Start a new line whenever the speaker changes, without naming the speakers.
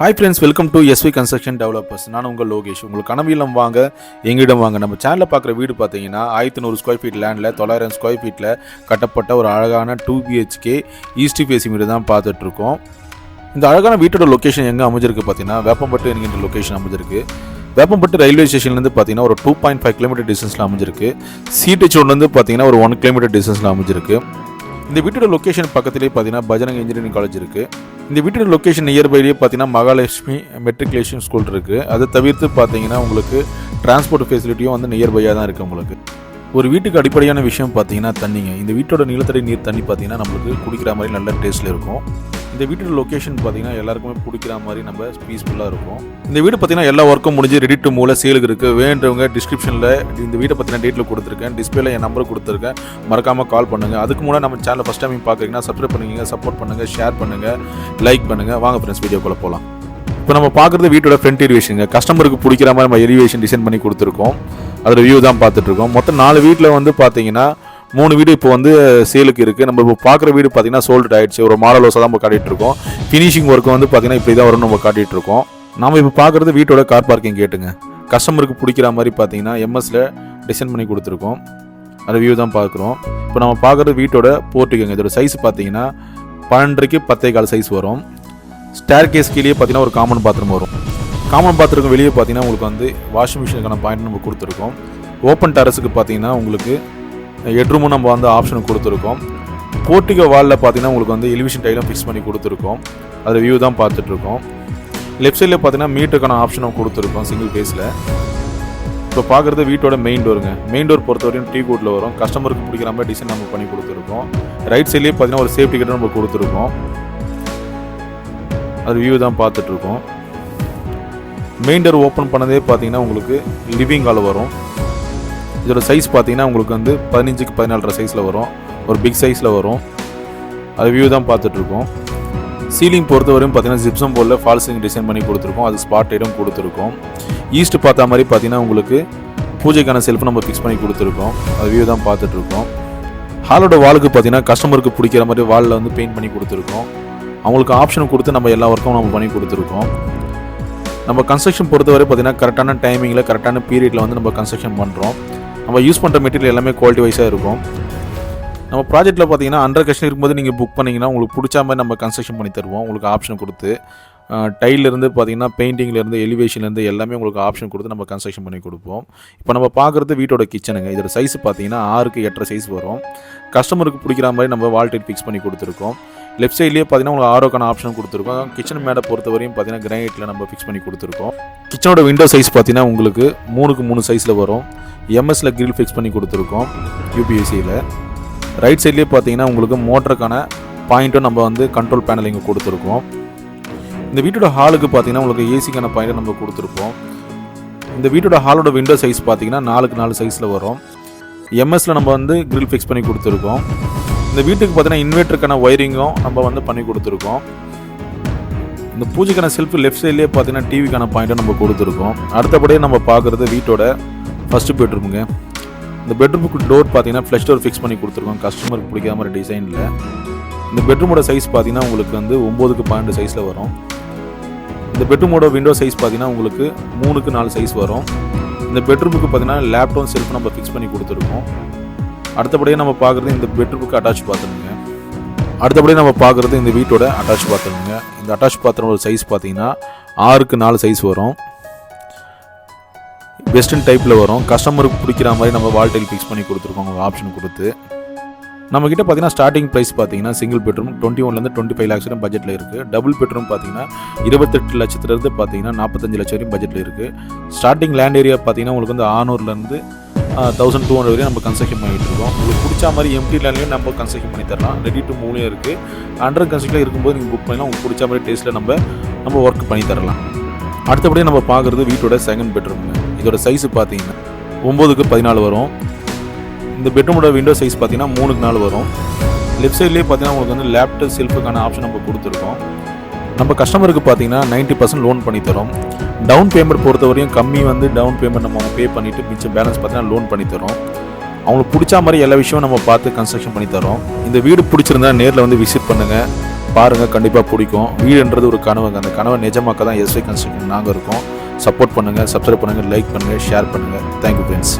Hi friends, welcome to SV construction developers. நான் உங்கள் லோகேஷ். உங்களுக்கு கனவிலம் வாங்க எங்கிடம் வாங்க. நம்ம சேனலில் பார்க்குற வீடு பார்த்தீங்கன்னா 1100 ஸ்கொயர் ஃபீட் லேண்டில் 900 ஸ்கொயர் ஃபீட்டில் கட்டப்பட்ட ஒரு அழகான 2 BHK ஈஸ்ட் ஃபேஸிங் வீடு தான் பார்த்துட்ருக்கோம். இந்த அழகான வீட்டோட லொக்கேஷன் எங்கே அமைஞ்சிருக்கு பார்த்தீங்கன்னா வேப்பம்பட்டு என்கின்ற லொக்கேஷன் அமைஞ்சிருக்கு. வேப்பம்பட்டு ரயில்வே ஸ்டேஷன்லேருந்து பார்த்தீங்கன்னா ஒரு 2.5 கிலோமீட்டர் டிஸ்டன்ஸில் அமைஞ்சிருக்கு. சிடிஹெச் ரோட்லேருந்து பார்த்தீங்கன்னா ஒரு 1 கிலோமீட்டர் டிஸ்டன்ஸில் அமைஞ்சிருக்கு. இந்த வீட்டோட லொக்கேஷன் பக்கத்துலேயே பார்த்தீங்கன்னா பஜரங் இன்ஜினியரிங் காலேஜ் இருக்குது. இந்த வீட்டோட லொக்கேஷன் நியர்பைலேயே பார்த்தீங்கன்னா மகாலட்சுமி மெட்ரிகுலேஷன் ஸ்கூல் இருக்குது. அதை தவிர்த்து பார்த்தீங்கன்னா உங்களுக்கு டிரான்ஸ்போர்ட் ஃபெசிலிட்டியும் வந்து நியர்பையாக தான் இருக்குது. உங்களுக்கு ஒரு வீட்டுக்கு அடிப்படையான விஷயம் பார்த்தீங்கன்னா தண்ணிங்க. இந்த வீட்டோட நிலத்தடி நீர் தண்ணி பார்த்தீங்கன்னா நம்மளுக்கு குடிக்கிற மாதிரி நல்ல டேஸ்ட்டில் இருக்கும். இந்த வீட்டோட லொக்கேஷன் பார்த்தீங்கன்னா எல்லாருக்குமே பிடிக்கிற மாதிரி நம்ம பீஸ்ஃபுல்லாக இருக்கும். இந்த வீடு பார்த்தீங்கன்னா எல்லா ஒர்க்கும் முடிஞ்சு ரெடி டு மூல சேலுக்கு இருக்குது. வேண்டவங்க டிஸ்கிரிப்ஷனில் இந்த வீட்டை பற்றின டேட்டில் கொடுத்துருக்கேன், டிஸ்பிளேல என் நம்பர் கொடுத்துருக்கேன். மறக்காமல் கால் பண்ணுங்கள். அதுக்கு முன்னாடி நம்ம சேனலை ஃபஸ்ட் டைம் பார்க்குறீங்கன்னா சப்ஸ்கிரைப் பண்ணுங்க, சப்போர்ட் பண்ணுங்கள், ஷேர் பண்ணுங்கள், லைக் பண்ணுங்கள். வாங்க ஃப்ரெண்ட்ஸ், வீடியோக்குள்ளே போகலாம். இப்போ நம்ம பார்க்குறது வீட்டோட ஃப்ரண்ட் எலிவேஷனுங்க. கஸ்டமருக்கு பிடிக்கிற மாதிரி நம்ம எலிவேஷன் டிசைன் பண்ணி கொடுத்துருக்கோம். அதோட வியூ தான் பார்த்துட்ருக்கோம். மொத்தம் 4 வீட்டில் வந்து பார்த்தீங்கன்னா 3 வீடு இப்போ வந்து சேலுக்கு இருக்குது. நம்ம இப்போ பார்க்குற வீடு பார்த்தீங்கன்னா சோல்டு ஆகிடுச்சு. ஒரு மாடல் ஹவுஸாக தான் நம்ம காட்டிகிட்டு இருக்கோம். ஃபினிஷிங் ஒர்க்கு வந்து பார்த்தீங்கன்னா இப்படி தான் வரும்னு நம்ம காட்டிகிட்டு இருக்கோம். நம்ம இப்போ பார்க்குறது வீட்டோட கார் பார்க்கிங் கேட்டுங்க. கஸ்டமருக்கு பிடிக்கிற மாதிரி பார்த்தீங்கன்னா எம்எஸ்ல டிசைன் பண்ணி கொடுத்துருக்கோம். அந்த வியூ தான் பார்க்குறோம். இப்போ நம்ம பார்க்குறது வீட்டோட போர்ட்டிக்குங்க. இதோட சைஸ் பார்த்தீங்கன்னா 12க்கு 10.25 சைஸ் வரும். ஸ்டேர் கேஸ் கீழே பார்த்தீங்கன்னா ஒரு காமன் பாத்ரூம் வரும். காமன் பாத்ரூம் வெளியே பார்த்தீங்கன்னா உங்களுக்கு வந்து வாஷிங் மிஷினுக்கான பாயிண்ட் நம்ம கொடுத்துருக்கோம். ஓப்பன் டெரஸுக்கு பார்த்தீங்கன்னா உங்களுக்கு ஹெட்ரூமும் நம்ம வந்து ஆப்ஷன் கொடுத்துருக்கோம். போர்ட்டிகோ வாலில் பார்த்தீங்கன்னா உங்களுக்கு வந்து எலிவேஷன் டைலும் ஃபிக்ஸ் பண்ணி கொடுத்துருக்கோம். அது வியூ தான் பார்த்துட்ருக்கோம். லெஃப்ட் சைடில் பார்த்தீங்கன்னா மீட்டருக்கான ஆப்ஷனும் கொடுத்துருக்கோம் சிங்கிள் ஃபேஸில். இப்போ பார்க்குறது வீட்டோட மெயின் டோருங்க. மெயின் டோர் பொறுத்தவரையும் டீ கோட்டில் வரும். கஸ்டமருக்கு பிடிக்கிற மாதிரி டிசைன் நம்ம பண்ணி கொடுத்துருக்கோம். ரைட் சைட்லேயே பார்த்தீங்கன்னா ஒரு சேஃப்டி கேட்டும் நம்ம கொடுத்துருக்கோம். அது வியூ தான் பார்த்துட்ருக்கோம். மெயின் டோர் ஓப்பன் பண்ணதே பார்த்தீங்கன்னா உங்களுக்கு லிவிங் ஹால் வரும். இதோட சைஸ் பார்த்தீங்கன்னா உங்களுக்கு வந்து 15க்கு 14 சைஸில் வரும். ஒரு பிக் சைஸில் வரும். அது வியூ தான் பார்த்துட்ருக்கோம். சீலிங் பொறுத்தவரையும் பார்த்தீங்கன்னா ஜிப்சம் போர்டில் ஃபால் சீலிங் டிசைன் பண்ணி கொடுத்துருக்கோம். அது ஸ்பாட் ஐட்டம் கொடுத்துருக்கோம். ஈஸ்ட் பார்த்தா மாதிரி பார்த்தீங்கன்னா உங்களுக்கு பூஜைக்கான செல்ஃப் நம்ம ஃபிக்ஸ் பண்ணி கொடுத்துருக்கோம். அது வியூ தான் பார்த்துட்ருக்கோம். ஹாலோட வாலுக்கு பார்த்தீங்கன்னா கஸ்டமருக்கு பிடிக்கிற மாதிரி வாலில் வந்து பெயிண்ட் பண்ணி கொடுத்துருக்கோம். அவங்களுக்கு ஆப்ஷன் கொடுத்து நம்ம எல்லா ஒர்க்கும் நம்ம பண்ணி கொடுத்துருக்கோம். நம்ம கன்ஸ்ட்ரக்ஷன் பொறுத்தவரை பார்த்தீங்கன்னா கரெக்டான டைமிங்கில் கரெக்டான பீரியடில் வந்து நம்ம கன்ஸ்ட்ரக்ஷன் பண்ணுறோம். நம்ம யூஸ் பண்ணுற மெட்டீரியல் எல்லாமே குவாலிட்டி வைஸாக இருக்கும். நம்ம ப்ராஜெக்ட்டில் பார்த்தீங்கன்னா அண்டர் கன்ஸ்ட்ரக்ஷன் இருக்கும்போது நீங்கள் புக் பண்ணிங்கன்னா உங்களுக்கு பிடிச்ச மாதிரி நம்ம கன்ஸ்ட்ரக்ஷன் பண்ணி தருவோம். உங்களுக்கு ஆப்ஷன் கொடுத்து டைலேருந்து பார்த்தீங்கன்னா பெயிண்டிங்லேருந்து எலிவேஷன்லேருந்து எல்லாமே உங்களுக்கு ஆப்ஷன் கொடுத்து நம்ம கன்ஸ்ட்ரக்ஷன் பண்ணி கொடுப்போம். இப்போ நம்ம பார்க்குறது வீட்டோட கிச்சனுங்க. இதோட சைஸ் பார்த்தீங்கன்னா 6க்கு 8.5 சைஸ் வரும். கஸ்டமருக்கு பிடிக்கிற மாதிரி நம்ம வால் டைட் ஃபிக்ஸ் பண்ணி கொடுத்துருக்கோம். லெஃப்ட் சைட்லேயே பார்த்தீங்கன்னா உங்களுக்கு ஆரோக்கான ஆப்ஷன் கொடுத்துருக்கோம். கிச்சன் மேடை பொறுத்தவரையும் பார்த்தீங்கன்னா கிரானைட்டில் நம்ம ஃபிக்ஸ் பண்ணி கொடுத்துருக்கோம். கிச்சனோட விண்டோ சைஸ் பார்த்தீங்கன்னா உங்களுக்கு 3க்கு 3 சைஸில் வரும். எம்எஸ்ல கிரில் ஃபிக்ஸ் பண்ணி கொடுத்துருக்கோம் யூபிஎஸ்சியில். ரைட் சைட்லேயே பார்த்தீங்கன்னா உங்களுக்கு மோட்டருக்கான பாயிண்ட்டும் நம்ம வந்து கண்ட்ரோல் பேனல் இங்கே கொடுத்துருக்கோம். இந்த வீட்டோட ஹாலுக்கு பார்த்தீங்கன்னா உங்களுக்கு ஏசிக்கான பாயிண்ட்டும் நம்ம கொடுத்துருப்போம். இந்த வீட்டோட ஹாலோட விண்டோ சைஸ் பார்த்தீங்கன்னா 4க்கு 4 சைஸில் வரும். எம்எஸ்ல நம்ம வந்து கிரில் ஃபிக்ஸ் பண்ணி கொடுத்துருக்கோம். இந்த வீட்டுக்கு பார்த்தீங்கன்னா இன்வெர்ட்டருக்கான ஒயரிங்கும் நம்ம வந்து பண்ணி கொடுத்துருக்கோம். இந்த பூஜைக்கான செல்ஃப் லெஃப்ட் சைட்லேயே பார்த்தீங்கன்னா டிவிக்கான பாயிண்ட்டும் நம்ம கொடுத்துருக்கோம். அடுத்தபடியே நம்ம பார்க்குறது வீட்டோட ஃபஸ்ட்டு பெட்ரூமுங்க. இந்த பெட்ரூமுக்கு டோர் பார்த்தீங்கன்னா ஃப்ளஷ் டோர் ஃபிக்ஸ் பண்ணி கொடுத்துருக்கோம் கஸ்டமருக்கு பிடிக்காத மாதிரி டிசைனில். இந்த பெட்ரூமோட சைஸ் பார்த்தீங்கன்னா உங்களுக்கு வந்து 9க்கு 12 சைஸில் வரும். இந்த பெட்ரூமோட விண்டோ சைஸ் பார்த்தீங்கன்னா உங்களுக்கு 3க்கு 4 சைஸ் வரும். இந்த பெட்ரூமுக்கு பார்த்தீங்கன்னா லேப்டாப் செல்ஃப் நம்ம ஃபிக்ஸ் பண்ணி கொடுத்துருக்கோம். அடுத்தபடியே நம்ம பார்க்குறது இந்த பெட்ரூமுக்கு அட்டாச் பாத்ரூமுங்க. அடுத்தபடியே நம்ம பார்க்குறது இந்த வீட்டோட அட்டாச் பாத்ரூமுங்க. இந்த அட்டாச் பாத்ரூமோட சைஸ் பார்த்தீங்கன்னா 6க்கு 4 சைஸ் வரும். வெஸ்டர்ன் டைப்பில் வரும். கஸ்டமருக்கு பிடிக்கிற மாதிரி நம்ம வால் டைல் ஃபிக்ஸ் பண்ணி கொடுத்துருக்கோம் அவங்க ஆப்ஷன் கொடுத்து. நம்மக்கிட்ட பார்த்தீங்கன்னா ஸ்டார்டிங் ப்ரைஸ் பார்த்தீங்கன்னா சிங்கிள் பெட்ரூம் 21லேருந்து 25 lakhs வரையும் பட்ஜெட்டில் இருக்குது. டபுள் பெட்ரூம் பார்த்தீங்கன்னா 28 லட்சத்துலேருந்து பார்த்தீங்கன்னா 45 லட்சம் வரையும் பட்ஜெட்டில் இருக்குது. ஸ்டார்டிங் லேண்ட் ஏரியா பார்த்தீங்கன்னா உங்களுக்கு வந்து 600லேருந்து 1200 வரையும் நம்ம கன்ஸ்ட்ரக்ஷன் பண்ணிகிட்டு இருக்கோம். உங்களுக்கு பிடிச்ச மாதிரி எம்டி லேண்ட்லையும் நம்ம கன்ஸ்ட்ரக்ஷன் பண்ணி தரலாம். ரெடி டு மூவ்லையும் இருக்குது. அண்டர் கன்ஸ்ட்ரக்ஷனில் இருக்கும்போது நீங்கள் புக் பண்ணிக்கலாம். உங்களுக்கு பிடிச்ச மாதிரி டேஸ்ட்டில் நம்ம ஒர்க் பண்ணி தரலாம். அடுத்தபடியே நம்ம பார்க்குறது வீட்டோட செகண்ட் பெட்ரூமுங்க. இதோட சைஸ் பார்த்தீங்கன்னா 9க்கு 14 வரும். இந்த பெட்ரூமோட விண்டோ சைஸ் பார்த்தீங்கன்னா 3க்கு 4 வரும். லெஃப்ட் சைட்லேயே பார்த்தீங்கன்னா உங்களுக்கு வந்து லேப்டாப் செல்ஃபுக்கான ஆப்ஷன் நம்ம கொடுத்துருக்கோம். நம்ம கஸ்டமருக்கு பார்த்தீங்கன்னா 90% லோன் பண்ணி தரோம். டவுன் பேமெண்ட் பொறுத்தவரையும் கம்மி வந்து டவுன் பேமெண்ட் நம்ம பே பண்ணிவிட்டு மிச்சம் பேலன்ஸ் பார்த்தீங்கன்னா லோன் பண்ணி தரோம். அவங்களுக்கு பிடிச்ச மாதிரி எல்லா விஷயமும் நம்ம பார்த்து கன்ஸ்ட்ரக்ஷன் பண்ணி தரோம். இந்த வீடு பிடிச்சிருந்தா நேரில் வந்து விசிட் பண்ணுங்கள். பாருங்கள், கண்டிப்பாக பிடிக்கும். வீடுன்றது ஒரு கனவுங்க. அந்த கனவை நிஜமாக்க தான் எஸ்வி கன்ஸ்ட்ரக்ஷன் நாங்கள் இருக்கோம். சப்போர்ட் பண்ணுங்கள், சப்ஸ்கிரைப் பண்ணுங்கள், லைக் பண்ணுங்கள், ஷேர் பண்ணுங்கள். Thank you friends.